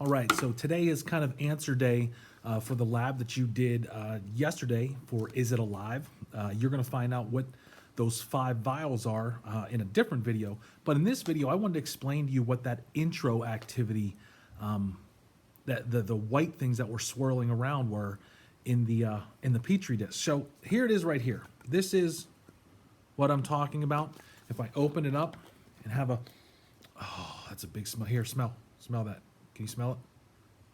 All right, so today is kind of answer day for the lab that you did yesterday for Is It Alive? You're going to find out what those 5 vials are in a different video. But in this video, I wanted to explain to you what that intro activity, that the white things that were swirling around were in the Petri dish. So here it is right here. This is what I'm talking about. If I open it up and have a, oh, that's a big smell. Here, smell that. Can you smell it?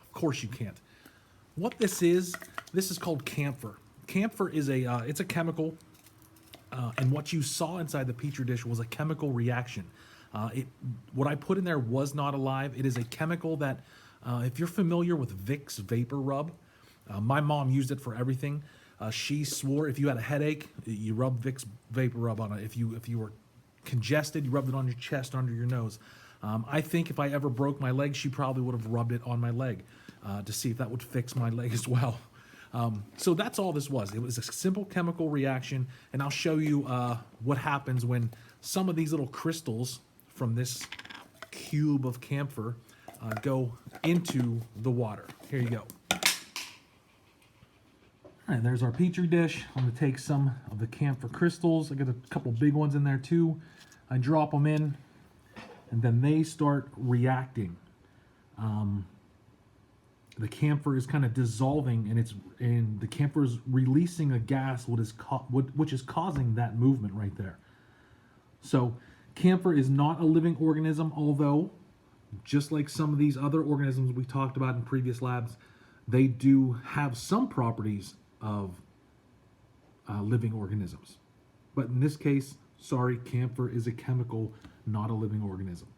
Of course you can't. What this is called camphor. Camphor is it's a chemical, and what you saw inside the Petri dish was a chemical reaction. What I put in there was not alive. It is a chemical that, if you're familiar with Vicks Vapor Rub, my mom used it for everything. She swore if you had a headache, you rub Vicks Vapor Rub on it. If you were congested, you rubbed it on your chest, under your nose. I think if I ever broke my leg, she probably would have rubbed it on my leg to see if that would fix my leg as well. So that's all this was. It was a simple chemical reaction, and I'll show you what happens when some of these little crystals from this cube of camphor go into the water. Here you go. All right, there's our Petri dish. I'm going to take some of the camphor crystals. I got a couple big ones in there too. I drop them in, and then they start reacting. The camphor is kind of dissolving, and the camphor is releasing a gas which is causing that movement right there. So camphor is not a living organism, although just like some of these other organisms we talked about in previous labs, they do have some properties of living organisms. But in this case, sorry, camphor is a chemical, not a living organism.